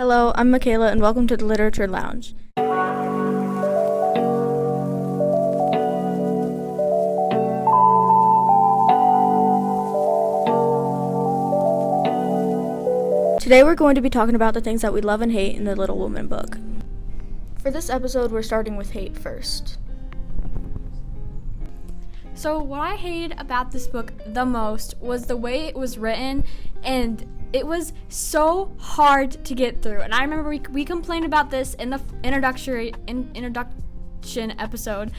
Hello, I'm Michaela, and welcome to the Literature Lounge. Today we're going to be talking about the things that we love and hate in the Little Women book. For this episode, we're starting with hate first. So what I hated about this book the most was the way it was written, and it was so hard to get through. And I remember we complained about this in the introduction episode,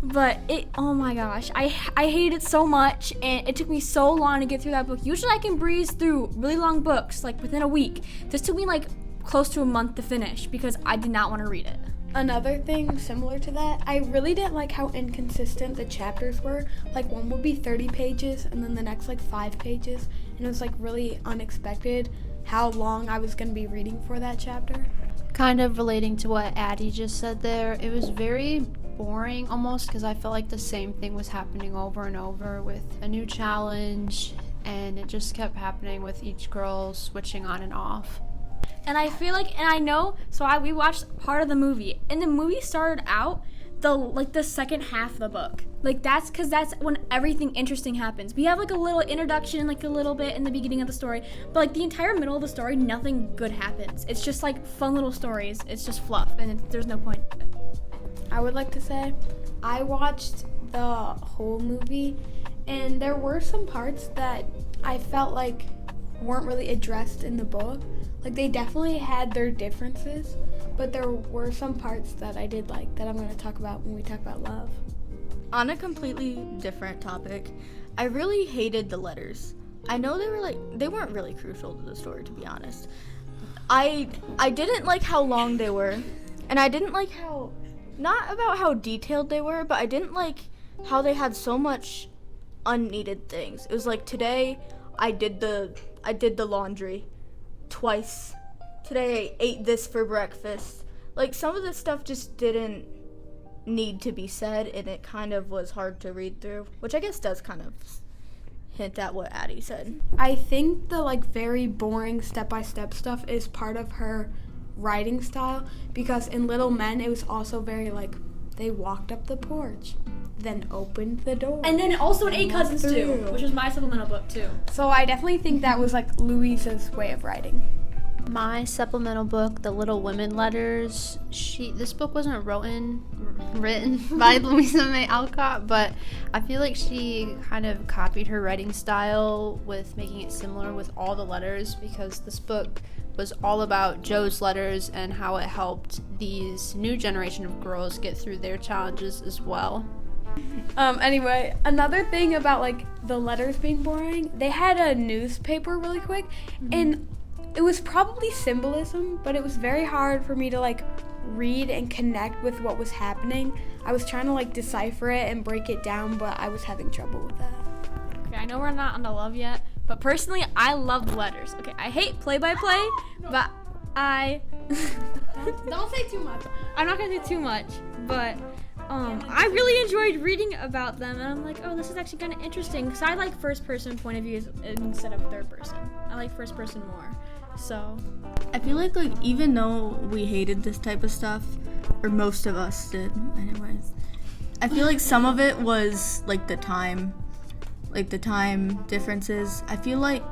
but oh my gosh, I hated it so much, and it took me so long to get through that book. Usually I can breeze through really long books like within a week. This took me like close to a month to finish because I did not want to read it. Another thing similar to that, I really didn't like how inconsistent the chapters were. Like one would be 30 pages and then the next like 5 pages, and it was like really unexpected how long I was going to be reading for that chapter. Kind of relating to what Addie just said there, it was very boring almost because I felt like the same thing was happening over and over with a new challenge, and it just kept happening with each girl switching on and off. And I feel like, and I know, we watched part of the movie, and the movie started out the second half of the book. Like that's when everything interesting happens. We have like a little introduction, like a little bit in the beginning of the story, but like the entire middle of the story, nothing good happens. It's just like fun little stories. It's just fluff, and there's no point. I would like to say, I watched the whole movie, and there were some parts that I felt like weren't really addressed in the book. Like they definitely had their differences, but there were some parts that I did like that I'm going to talk about when we talk about love. On a completely different topic, I really hated the letters. I know they weren't really crucial to the story, to be honest. I didn't like how long they were, and I didn't like not about how detailed they were, but I didn't like how they had so much unneeded things. It was like, today I did the laundry twice. Today I ate this for breakfast. Like some of the stuff just didn't need to be said, and it kind of was hard to read through, which I guess does kind of hint at what Addie said. I think the like very boring step-by-step stuff is part of her writing style, because in Little Men it was also very like they walked up the porch, then opened the door, And then also in Eight Cousins through. too, which was my supplemental book too. So I definitely think that was like Louisa's way of writing. My supplemental book, The Little Women Letters, this book wasn't written by Louisa May Alcott, but I feel like she kind of copied her writing style with making it similar with all the letters, because this book was all about Joe's letters and how it helped these new generation of girls get through their challenges as well. Anyway, another thing about like the letters being boring, they had a newspaper really quick, and it was probably symbolism, but it was very hard for me to like read and connect with what was happening. I was trying to like decipher it and break it down, but I was having trouble with that. Okay, I know we're not on the love yet, but personally, I love the letters. Okay, I hate play-by-play, but Don't say too much. I'm not gonna say too much, but I really enjoyed reading about them, and I'm like, oh, this is actually kind of interesting, because I like first-person point of views instead of third-person. I like first-person more, so. I feel like even though we hated this type of stuff, or most of us did anyways, I feel like some of it was like the time differences. I feel like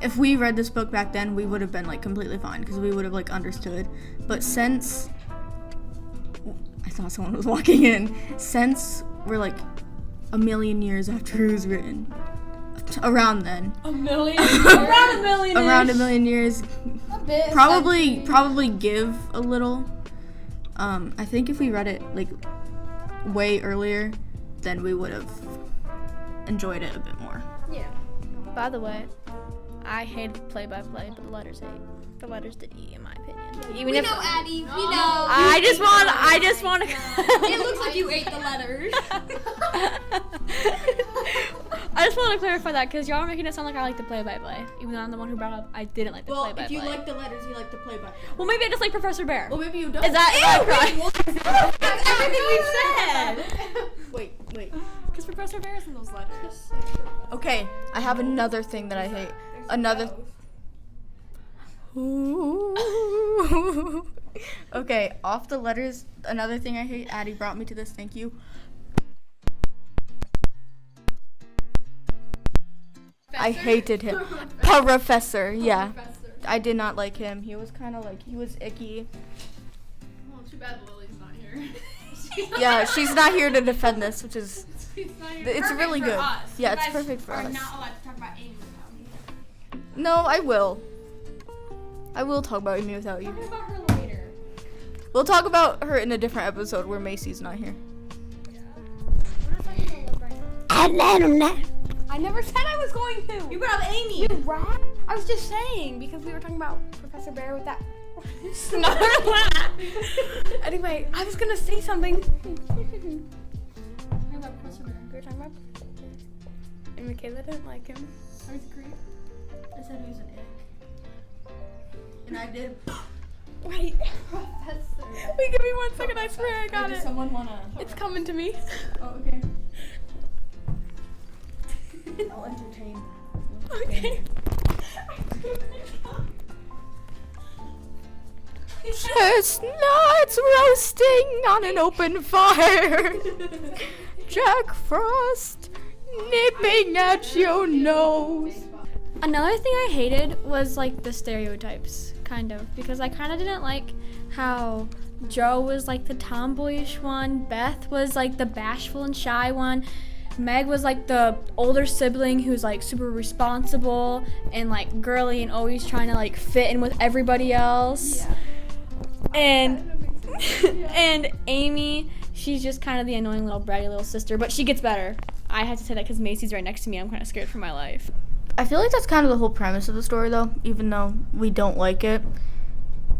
if we read this book back then, we would have been like completely fine, because we would have like understood. But since I thought someone was walking in, since we're like a million years after it was written, around then, around a million years, probably give a little. I think if we read it like way earlier, then we would have enjoyed it a bit more. Yeah. By the way, I hated play-by-play, but the letters did eat, in my opinion. We know, Addie. We know. I just want to. It looks like you ate the letters. I just want to clarify that, because y'all are making it sound like I like the play-by-play, even though I'm the one who brought up I didn't like the play-by-play. If you like the letters, you like the play-by-play. Well, maybe I just like Professor Bear. Well, maybe you don't. Is that right? That's everything we've said. Wait. Because Professor Bear is in those letters. Okay, I have another thing that I hate. Another. Okay, off the letters, another thing I hate, Addie brought me to this, thank you. I hated him. Professor, yeah. I did not like him. He was kind of like, he was icky. Well, too bad Lily's not here. Yeah, she's not here to defend this, which is, it's Perfect really for good. us. Yeah, You it's guys perfect for are us. not allowed to talk about Amy without me. No, I will. I will talk about Amy without you. Talk about her later. We'll talk about her in a different episode where Macy's not here. I never said I was going to. You brought up Amy. You rat. I was just saying because we were talking about Professor Bear with that snarl laugh. Anyway, I was gonna say something. We were talking about and Michaela didn't like him. I was agreeing. I said he was an ick. And I did. Wait. Wait, give me 1 second. I swear I got Does it. someone wanna? It's coming to me. Oh, okay. I'll entertain. Okay. Chestnuts roasting on an open fire. Jack Frost nipping at your nose. Another thing I hated was like the stereotypes, kind of, because I kind of didn't like how Joe was like the tomboyish one, Beth was like the bashful and shy one, Meg was like the older sibling who's like super responsible and like girly and always trying to like fit in with everybody else. Yeah. And and Amy, she's just kind of the annoying little bratty little sister, but she gets better. I had to say that because Macy's right next to me. I'm kind of scared for my life. I feel like that's kind of the whole premise of the story, though, even though we don't like it.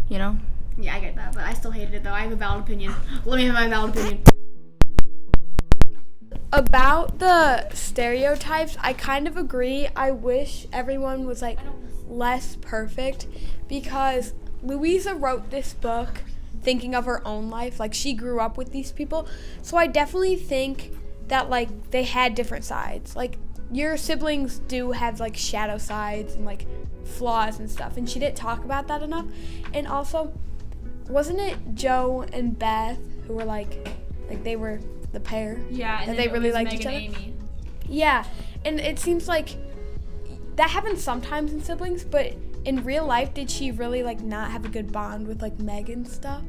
You know? Yeah, I get that, but I still hated it though. I have a valid opinion. Let me have my valid opinion. About the stereotypes, I kind of agree. I wish everyone was like less perfect because Louisa wrote this book thinking of her own life. Like she grew up with these people. So I definitely think that like they had different sides. Like your siblings do have like shadow sides and like flaws and stuff. And she didn't talk about that enough. And also, wasn't it Joe and Beth who were like they were the pair? Yeah, and And then they really it was liked Meg each and other? Amy. Yeah, and it seems like that happens sometimes in siblings, but in real life, did she really like not have a good bond with like Meg and stuff?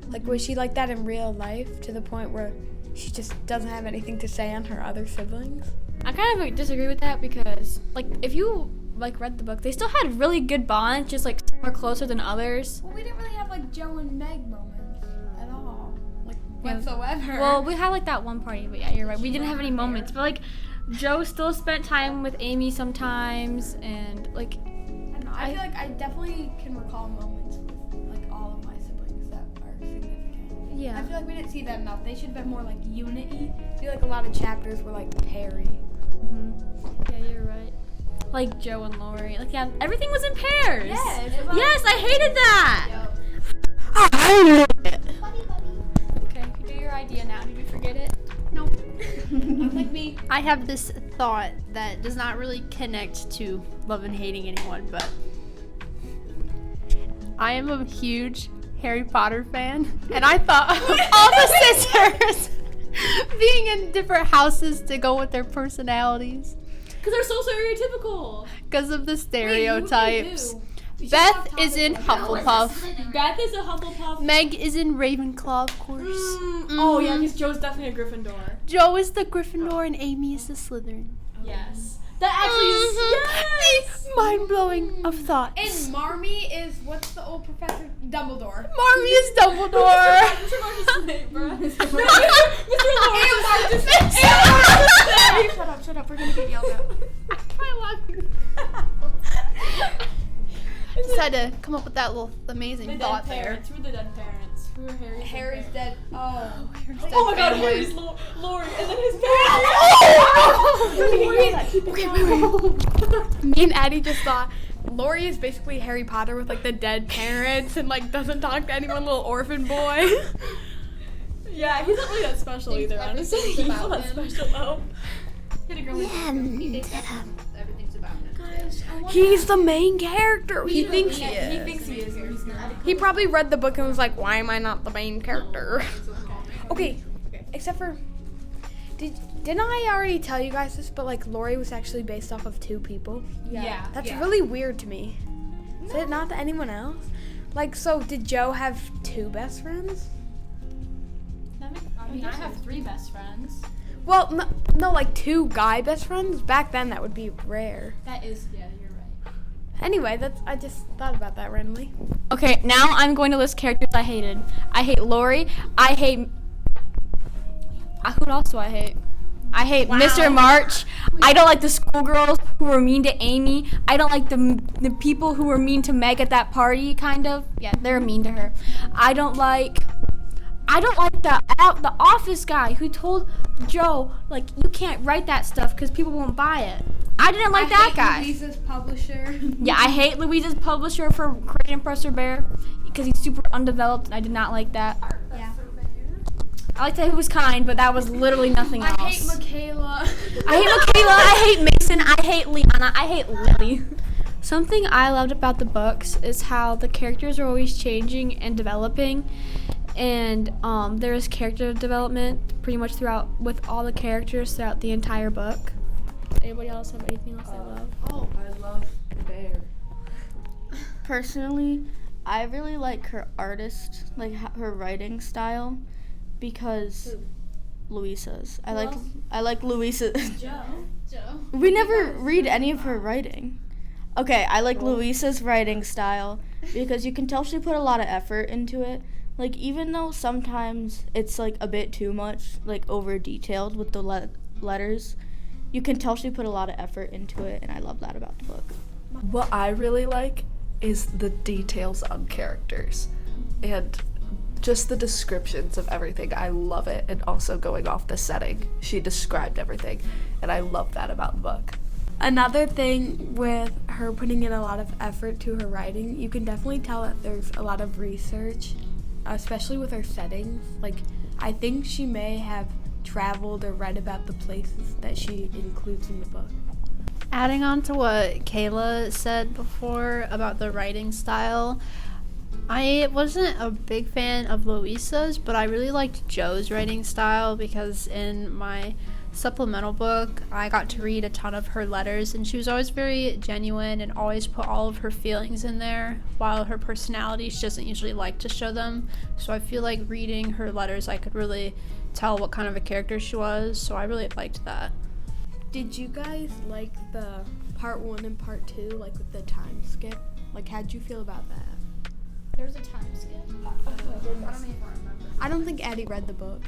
Like was she like that in real life to the point where she just doesn't have anything to say on her other siblings? I kind of like, disagree with that because like if you like read the book, they still had really good bonds, just like more closer than others. Well, we didn't really have like Joe and Meg moments at all, like Yeah. whatsoever. Well, we had like that one party, but yeah, you're right. We didn't have any moments, but like Joe still spent time with Amy sometimes, and like I don't know. I feel like I definitely can recall moments with like all of my siblings that are significant. I yeah. feel like we didn't see that enough. They should have been more like unity. I feel like a lot of chapters were like Perry. Yeah, you're right. Like Joe and Lori, like yeah, everything was in pairs. Yes. Yes, I hated that. I hated it. Okay, you do your idea now. Did you forget it? Nope. Like me. I have this thought that does not really connect to love and hating anyone, but I am a huge Harry Potter fan, and I thought of all the sisters being in different houses to go with their personalities Because they're so stereotypical. because of the stereotypes. Beth is in Hufflepuff. Beth is a Hufflepuff. Meg is in Ravenclaw, of course. Oh yeah, because Joe's definitely a Gryffindor. Joe is the Gryffindor and Amy is the Slytherin. Yes. That actually is. Yes! Mind blowing of thoughts. And Marmee is what's the old professor? Dumbledore. Marmee is Dumbledore. Mr. Marcus Snape, bro. Mr. Shut up. We're gonna get yelled at. Just had to come up with that little amazing thought there. Who were the dead parents? Who were Harry's Harry's dead. Oh. Oh my god, Harry's Lori, and then his parents. Me and Addie just thought Lori is basically Harry Potter with like the dead parents and like doesn't talk to anyone, little orphan boy. Yeah, he's not really that special either, honestly. He's not that special though. He had a girl Everything's about him. Guys, He's the main character. He thinks he He is. thinks he is. He's not. He probably read the book and was like, "Why am I not the main character?" Okay, except for didn't I already tell you guys this? But like, Lori was actually based off of 2 people. Yeah. That's really weird to me. Is it not to anyone else? Like, so did Joe have 2 best friends? I mean, I have 3 best friends. Well, no, like 2 guy best friends. Back then, that would be rare. That is, yeah, you're right. Anyway, I just thought about that randomly. Okay, now I'm going to list characters I hated. I hate Lori. I hate. Who else do I hate? I hate Mr. March. I don't like the schoolgirls who were mean to Amy. I don't like the people who were mean to Meg at that party, kind of. Yeah, they were mean to her. I don't like the office guy who told Joe, like, you can't write that stuff because people won't buy it. I didn't like that guy. Louisa's publisher. Yeah, I hate Louisa's publisher for creating Professor Bear because he's super undeveloped, and I did not like that. Yeah. I liked that he was kind, but that was literally nothing else. I hate Michaela. I hate Michaela, I hate Mason, I hate Liana, I hate Lily. Something I loved about the books is how the characters are always changing and developing, and there is character development pretty much throughout with all the characters throughout the entire book. Anybody else have anything else they love? Oh, I love Bear. Personally, I really like her artist, like her writing style, because Louisa's. I like Louisa. Joe. We never read any of her writing. Okay, I like Louisa's writing style because you can tell she put a lot of effort into it. Like, even though sometimes it's like a bit too much, like over detailed with the letters, you can tell she put a lot of effort into it, and I love that about the book. What I really like is the details on characters and just the descriptions of everything. I love it. And also going off the setting, she described everything, and I love that about the book. Another thing with her putting in a lot of effort to her writing, you can definitely tell that there's a lot of research, especially with her settings. Like, I think she may have traveled or read about the places that she includes in the book. Adding on to what Kayla said before about the writing style, I wasn't a big fan of Louisa's, but I really liked Joe's writing style because in my supplemental book, I got to read a ton of her letters, and she was always very genuine and always put all of her feelings in there, while her personality, she doesn't usually like to show them. So I feel like reading her letters, I could really tell what kind of a character she was, so I really liked that. Did you guys like the part 1 and part 2, like with the time skip? Like, how'd you feel about that? There's a time skip. I don't think Addie read the book.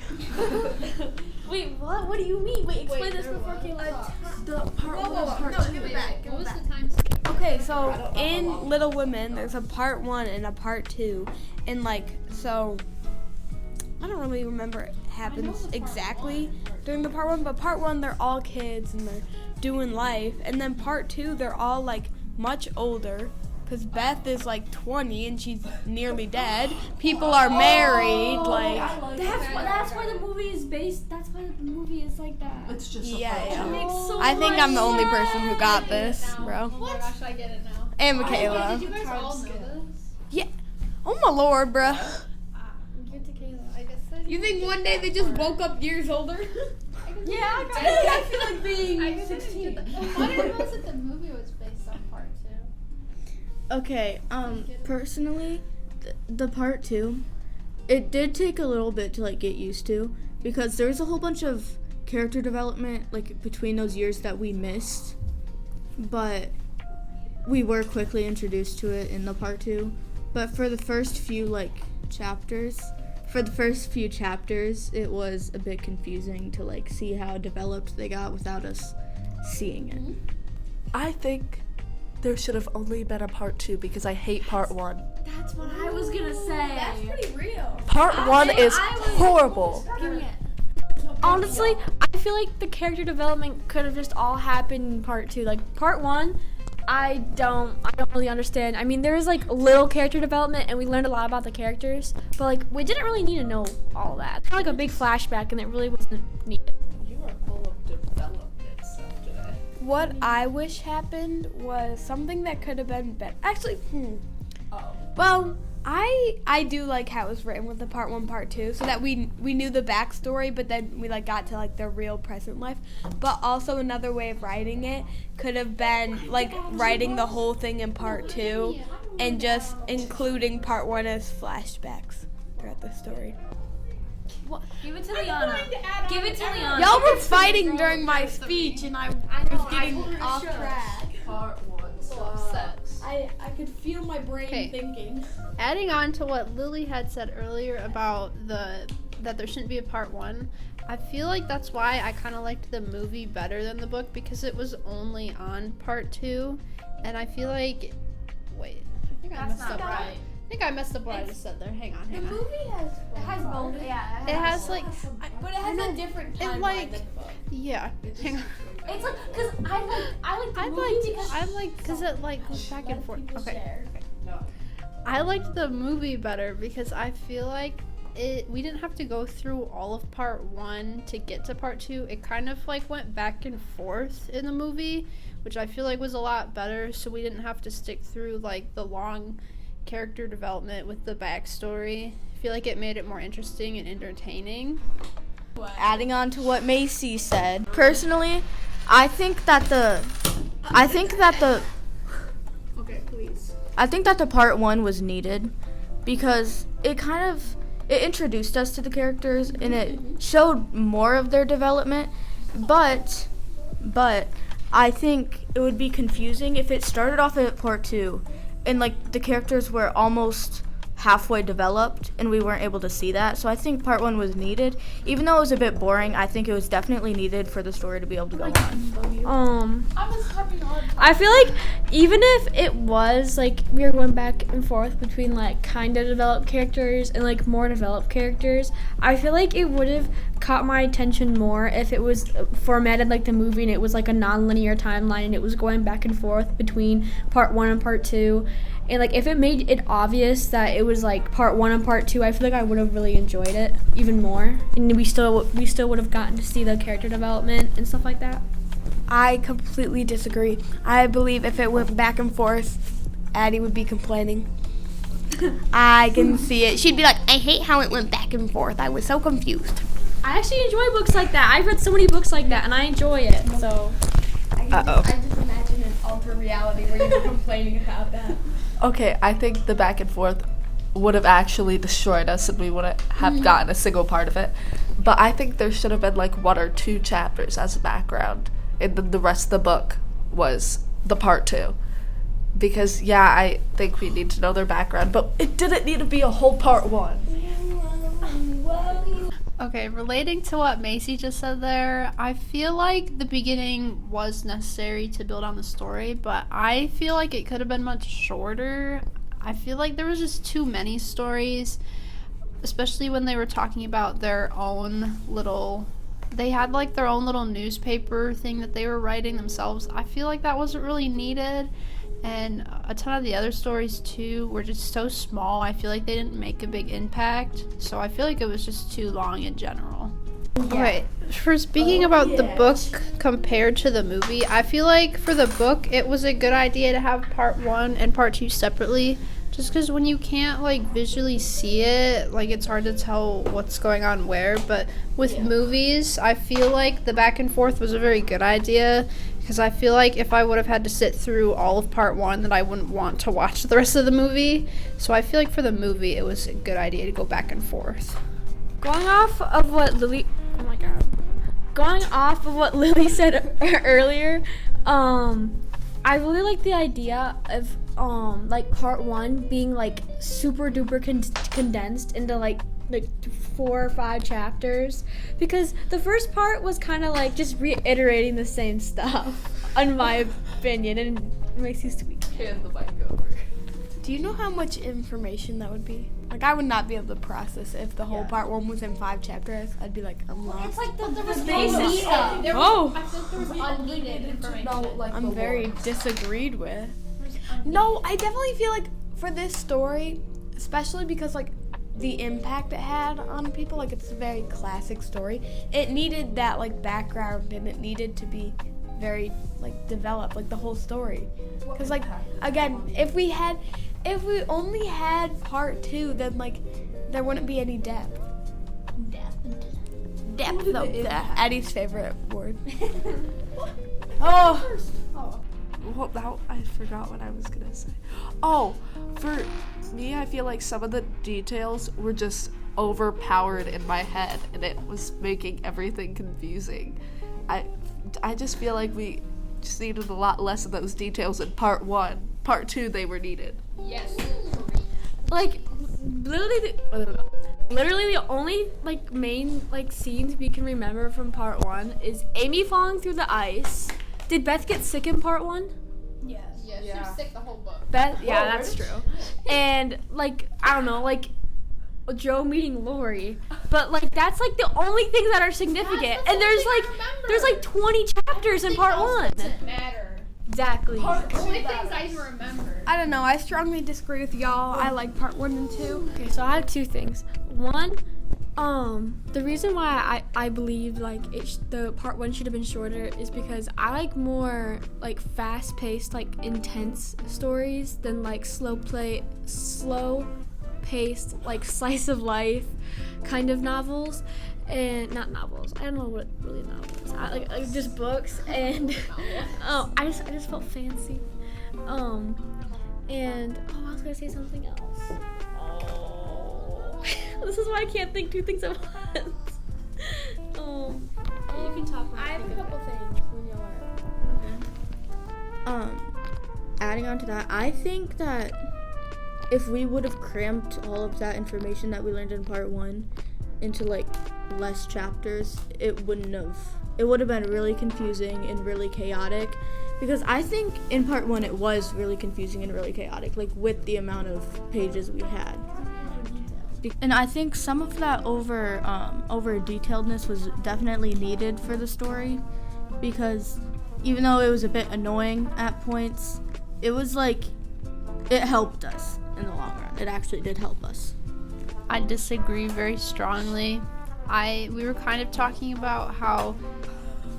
Wait, what? What do you mean? Wait, explain this before Kayla talks. The part What was the time skip? Okay, so in Little Women, there's a part 1 and a part 2, and like, so I don't really remember it happens exactly during the part 1, but part 1 they're all kids and they're doing life, and then part 2 they're all like much older, because Beth is like 20 and she's nearly dead. People are married, like That's why the movie is based. That's why the movie is like that. It's just yeah. I I think I'm the only person who got this, bro. Oh my gosh, I get it now. And Michaela. Did you guys all know this? Oh my lord, bro. Give it to Kayla. I guess I You think one day they just woke up years older? Yeah, I feel like being I 16. What was it the movie was based on part 2? Okay, personally, the part 2, it did take a little bit to like get used to, because there's a whole bunch of character development like between those years that we missed, but we were quickly introduced to it in the part 2. But for the first few chapters, it was a bit confusing to like see how developed they got without us seeing it. I think there should have only been a part 2 because I hate part 1. That's what I was gonna say. That's pretty real. Part 1 is horrible. Honestly, I feel like the character development could have just all happened in part 2. Like part 1, I don't really understand. I mean, there was like little character development, and we learned a lot about the characters, but like we didn't really need to know all that. It's kind of like a big flashback, and it really wasn't needed. You are full of development stuff today. What I wish happened was something that could have been better. Actually, well, I do like how it was written with the part 1, part 2, so that we knew the backstory, but then we like got to like the real present life. But also another way of writing it could have been like writing the whole thing in part 2 and just including part 1 as flashbacks throughout the story. Give it to Liana. Give it to Liana. Y'all were fighting during my speech, and I was getting off track. Part 1 sex. I could feel my brain Okay. thinking. Adding on to what Lily had said earlier about that there shouldn't be a part 1, I feel like that's why I kind of liked the movie better than the book, because it was only on part 2, and I feel like I think I messed up. right. I think I messed up what I just said there. Hang on. It has both. Yeah. It has like But it has a different timeline like- than the book. yeah. Hang on. It's like because I like the movie because it like goes back and forth. Okay. I liked the movie better because I feel like we didn't have to go through all of part 1 to get to part 2. It kind of like went back and forth in the movie, which I feel like was a lot better, so we didn't have to stick through like the long character development with the backstory. I feel like it made it more interesting and entertaining. Adding on to what Macy said, personally, I think that the Okay, please. I think that the part 1 was needed because it introduced us to the characters and it showed more of their development, but I think it would be confusing if it started off at part 2 and like the characters were almost halfway developed and we weren't able to see that. So I think part 1 was needed. Even though it was a bit boring, I think it was definitely needed for the story to be able to go on. I feel like even if it was like we were going back and forth between like kind of developed characters and like more developed characters, I feel like it would have caught my attention more if it was formatted like the movie and it was like a non-linear timeline and it was going back and forth between part 1 and part 2. And like if it made it obvious that it was like part 1 and part 2, I feel like I would have really enjoyed it even more, and we still would have gotten to see the character development and stuff like that. I completely disagree. I believe if it went back and forth, Addie would be complaining. I can see it. She'd be like, I hate how it went back and forth. I was so confused. I actually enjoy books like that. I've read so many books like that, and I enjoy it. So I just imagine an alter reality where you were complaining about that. Okay, I think the back and forth would have actually destroyed us and we wouldn't have gotten a single part of it. But I think there should have been like 1 or 2 chapters as a background, and then the rest of the book was the part 2. Because yeah, I think we need to know their background, but it didn't need to be a whole part 1. Okay, relating to what Macy just said there, I feel like the beginning was necessary to build on the story, but I feel like it could have been much shorter. I feel like there was just too many stories, especially when they were talking about their own little... They had like their own little newspaper thing that they were writing themselves. I feel like that wasn't really needed. And a ton of the other stories too were just so small. I feel like they didn't make a big impact. So I feel like it was just too long in general. Okay, for speaking about the book compared to the movie, I feel like for the book it was a good idea to have part 1 and part 2 separately. Just because when you can't like visually see it, like it's hard to tell what's going on where. But with movies, I feel like the back and forth was a very good idea. Because I feel like if I would have had to sit through all of part 1, then I wouldn't want to watch the rest of the movie. So I feel like for the movie, it was a good idea to go back and forth. going off of what Lily said earlier, I really like the idea of like part 1 being like super duper condensed into like 4 or 5 chapters, because the first part was kind of like just reiterating the same stuff, in my opinion, and it makes you squeak. Hand the mic over. Do you know how much information that would be? Like, I would not be able to process if the whole part 1 was in 5 chapters. I'd be like, I'm lost. It's like there was basics. Oh. I think there was unneeded information. I'm very disagreed with. No, I definitely feel like for this story, especially because like the impact it had on people, like it's a very classic story, it needed that like background and it needed to be very like developed, like the whole story. Because like again, if we only had part 2, then like there wouldn't be any depth. Depth. No, Eddie's favorite word. Oh. Well, now I forgot what I was gonna say. Oh, for me, I feel like some of the details were just overpowered in my head, and it was making everything confusing. I just feel like we just needed a lot less of those details in part 1. Part 2, they were needed. Yes. Like literally the only like main like scenes we can remember from part 1 is Amy falling through the ice. Did Beth get sick in part 1? Yes, she was sick the whole book. Beth, yeah, that's true. And like I don't know, like Joe meeting Lori, but like that's like the only things that are significant. That's And the there's only like thing I remember. there's like 20 chapters in part 1. Doesn't matter. Exactly. The only things I remember. I don't know. I strongly disagree with y'all. I like part 1 and 2. Okay, so I have 2 things. One, the reason why I believe like the part 1 should have been shorter is because I like more like fast-paced, like intense stories than like slow-paced, like slice of life kind of novels. And not novels. I don't know what really novels. I like just books. And I just felt fancy. And I was gonna say something else. Oh, this is why I can't think 2 things at once. You can talk. I have a couple things when y'all are. Adding on to that, I think that if we would have cramped all of that information that we learned in part 1 into like less chapters, it would have been really confusing and really chaotic, because I think in part 1 it was really confusing and really chaotic, like with the amount of pages we had. And I think some of that over detailedness was definitely needed for the story, because even though it was a bit annoying at points, it was like it helped us in the long run. It actually did help us. I disagree very strongly. We were kind of talking about how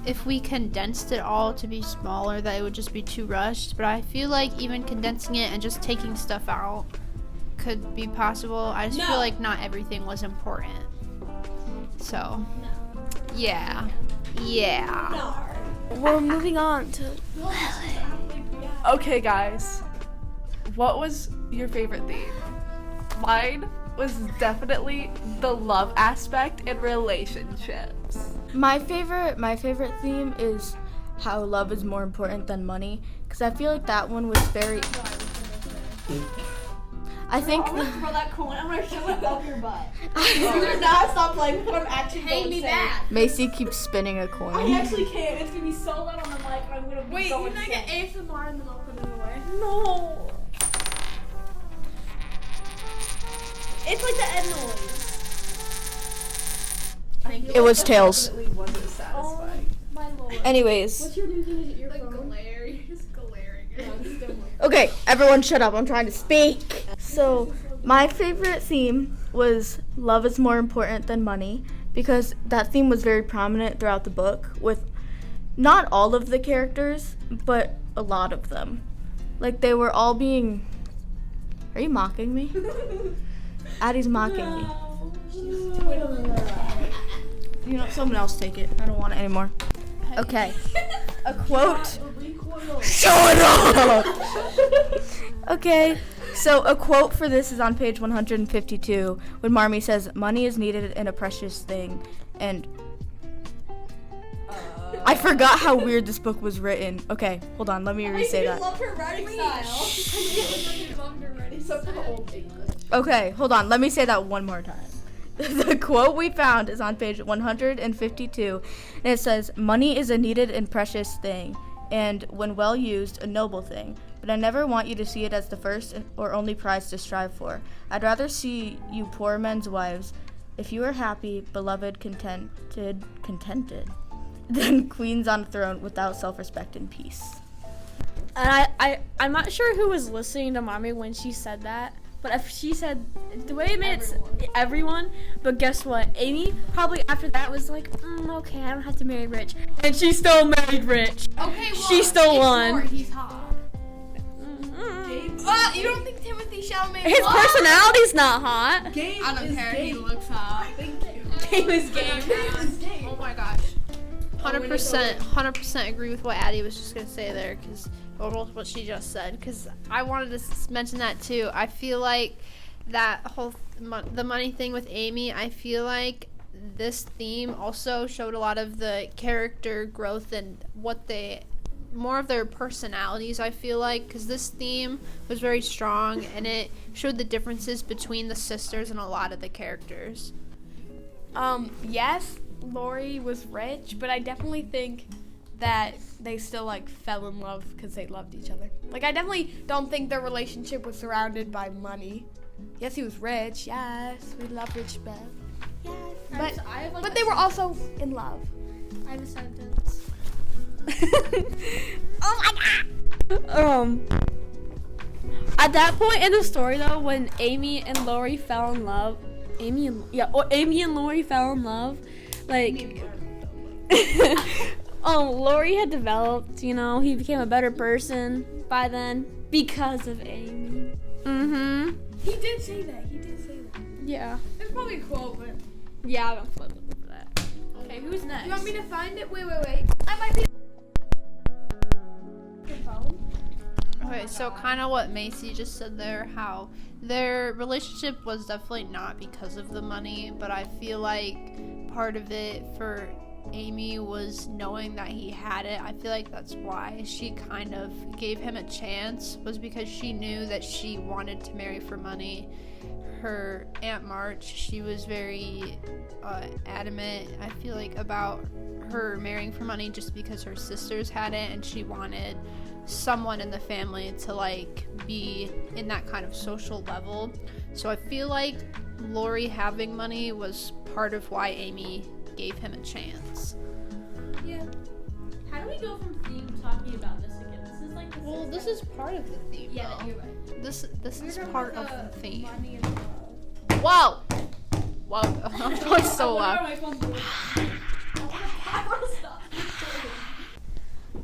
if we condensed it all to be smaller, that it would just be too rushed. But I feel like even condensing it and just taking stuff out could be possible. I just feel like not everything was important. So, yeah. We're moving on to. Okay, guys. What was your favorite theme? Mine was definitely the love aspect and relationships. My favorite theme is how love is more important than money, because I feel like that one was very. I think. Throw that coin. I'm gonna shove it up your butt. You do not stop playing what I'm actually Pay gonna me say. back. Macy keeps spinning a I coin. actually can't. It's gonna be so loud on the mic. I'm gonna be so insane. ASMR and then I'll put it away. No. It's like the end noise. It was Tails. Definitely wasn't satisfying. My lord. Anyways, What's your new thing? Is it your phone? Glare. You're just glaring. okay, everyone shut up. I'm trying to speak. So, my favorite theme was love is more important than money, because that theme was very prominent throughout the book with not all of the characters, but a lot of them. Like, they were all being. Are you mocking me? Addie's mocking me. You know, someone else take it. I don't want it anymore. Okay. A quote. Shut up! Okay. So a quote for this is on page 152 when Marmee says, "Money is needed in a precious thing," and I forgot how weird this book was written. Okay, hold on. Let me re-say that. I love her writing style. Except for the old English. Okay, hold on. Let me say that one more time. The quote we found is on page 152, and it says, "Money is a needed and precious thing, and when well used, a noble thing. But I never want you to see it as the first or only prize to strive for. I'd rather see you poor men's wives, if you are happy, beloved, contented, than queens on a throne without self-respect and peace." And I'm not sure who was listening to Mommy when she said that, But if she said the way it made it everyone, but guess what? Amy probably after that was like, okay, I don't have to marry rich, and she still married rich. Okay, well, She still won. Lori, he's hot. You don't think Timothy Chalamet? His personality's not hot. Game I don't care. He looks hot. Thank you. Game is game. Oh my gosh. 100% agree with what Addie was just gonna say there, because what she just said. Because I wanted to mention that too. I feel like that whole the money thing with Amy. I feel like this theme also showed a lot of the character growth and more of their personalities. I feel like because this theme was very strong and it showed the differences between the sisters and a lot of the characters. Yes, Lori was rich, but I definitely think that they still like fell in love because they loved each other. Like, I definitely don't think their relationship was surrounded by money. Yes, he was rich. Yes, we love rich men. Yes, but they were also in love. I have a sentence. Oh my god! At that point in the story, though, when Amy and Lori fell in love, Amy and Lori fell in love, like, Lori had developed, you know, he became a better person by then because of Amy. He did say that. Yeah. There's probably a quote, but Yeah, I'm gonna flip over that. Okay, who's next? you want me to find it? Wait. I might be. Okay, so kind of what Macy just said there, how their relationship was definitely not because of the money, but I feel like part of it for Amy was knowing that he had it. I feel like that's why she kind of gave him a chance, was because she knew that she wanted to marry for money. Her Aunt March, she was very adamant, I feel like, about her marrying for money just because her sisters had it and she wanted someone in the family to like be in that kind of social level. So I feel like Lori having money was part of why Amy gave him a chance. Yeah. How do we go from theme to talking about this again? This is like the Well, this is part of the theme. Yeah, though. you're right. This is part of the theme. Money and love. Whoa! Whoa! I'm going so loud.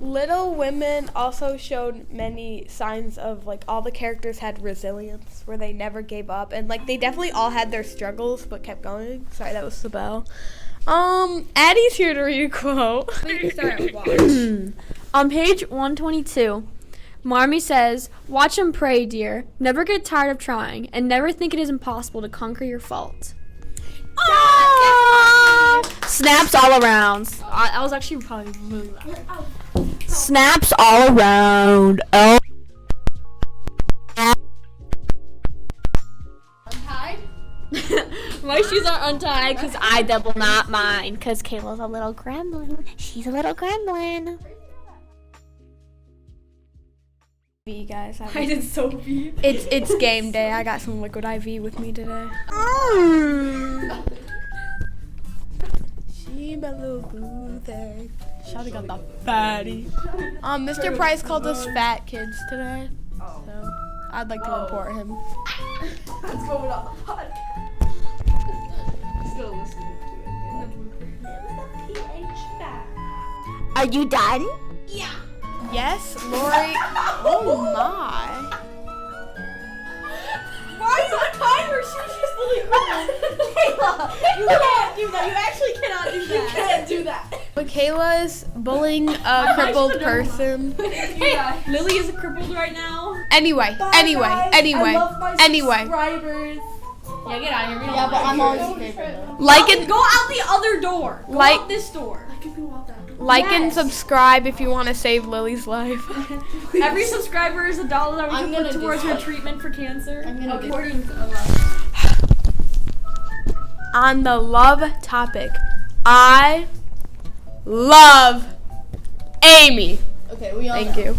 Little Women also showed many signs of like all the characters had resilience where they never gave up, and like they definitely all had their struggles but kept going. Sorry, that was the bell. Addie's here to read a quote. On page 122, Marmee says, "Watch and pray, dear. Never get tired of trying, and never think it is impossible to conquer your fault." Snaps all around. I was actually probably really loud. Snaps all around. Oh. Untied? My shoes are untied because I double knot mine because Kayla's a little gremlin. She's a little gremlin. You guys, I did so be. it's game day. I got some liquid IV with me today. She my little boo thing. Shawty got the fatty. Mr. Price called us fat kids today. So I'd like to report him. What's going on? Still listening to it. Are you done? Yes, Lori. Oh my. Why are you untying her shoes? She's fully grown. Kayla, you can't do that. You actually cannot do that. You can't do that. Michaela's bullying a crippled person. Lily is crippled right now. Anyway. I love my Anyway. subscribers. Yeah, get out of here. Yeah, but I'm always your favorite though. Like and Go out the other door. Go Like- out this door. and subscribe if you want to save Lily's life. Every subscriber is $1 that we I'm can gonna put do towards her that. treatment for cancer. I'm gonna do According to On the love topic, I love Amy. Okay, we all Thank know. you.